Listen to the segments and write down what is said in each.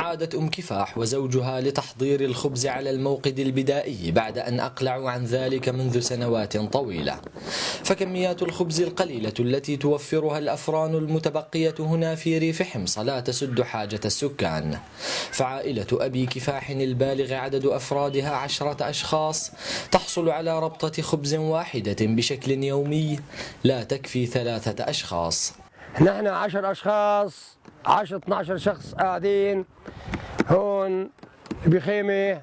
عادت أم كفاح وزوجها لتحضير الخبز على الموقد البدائي بعد أن أقلعوا عن ذلك منذ سنوات طويلة. فكميات الخبز القليلة التي توفرها الأفران المتبقية هنا في ريف حمص لا تسد حاجة السكان. فعائلة أبي كفاح البالغ عدد أفرادها 10 أشخاص تحصل على ربطة خبز واحدة بشكل يومي لا تكفي 3 أشخاص. نحن 10 أشخاص، 12 شخص قاعدين هون بخيمة،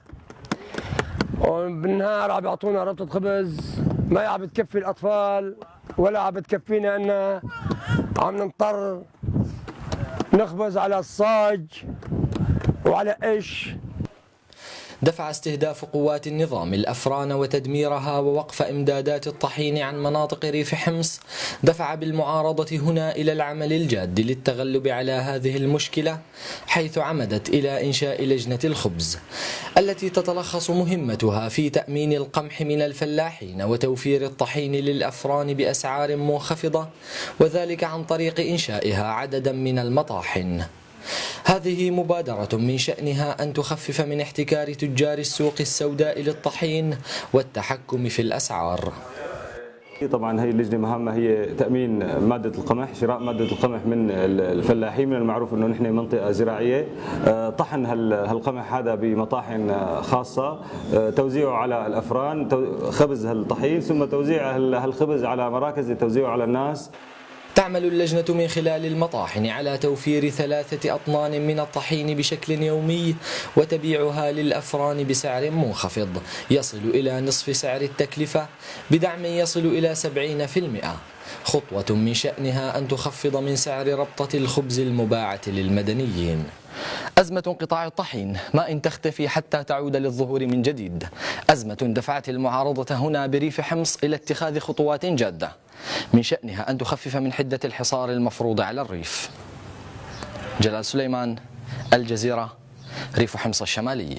وبالنهار عم بيعطونا ربطة خبز ما عم بتكفي الأطفال ولا عم بتكفينا، إننا عم نضطر نخبز على الصاج وعلى قش. دفع استهداف قوات النظام الأفران وتدميرها ووقف إمدادات الطحين عن مناطق ريف حمص دفع بالمعارضة هنا إلى العمل الجاد للتغلب على هذه المشكلة، حيث عمدت إلى إنشاء لجنة الخبز التي تتلخص مهمتها في تأمين القمح من الفلاحين وتوفير الطحين للأفران بأسعار منخفضة، وذلك عن طريق إنشائها عددا من المطاحن. هذه مبادرة من شأنها أن تخفف من احتكار تجار السوق السوداء للطحين والتحكم في الأسعار. طبعا هي اللجنه مهامها هي تامين ماده القمح، شراء ماده القمح من الفلاحين. من المعروف انه نحن منطقه زراعيه، طحن هالقمح هذا بمطاحن خاصه، توزيعه على الافران، خبز هالطحين، ثم توزيع هالخبز على مراكز لتوزيعه على الناس. تعمل اللجنة من خلال المطاحن على توفير 3 أطنان من الطحين بشكل يومي وتبيعها للأفران بسعر منخفض يصل إلى نصف سعر التكلفة بدعم يصل إلى 70%، خطوة من شأنها أن تخفض من سعر ربطة الخبز المباعة للمدنيين. أزمة انقطاع الطحين ما إن تختفي حتى تعود للظهور من جديد، أزمة دفعت المعارضة هنا بريف حمص إلى اتخاذ خطوات جادة من شأنها أن تخفف من حدة الحصار المفروض على الريف. جلال سليمان، الجزيرة، ريف حمص الشمالي.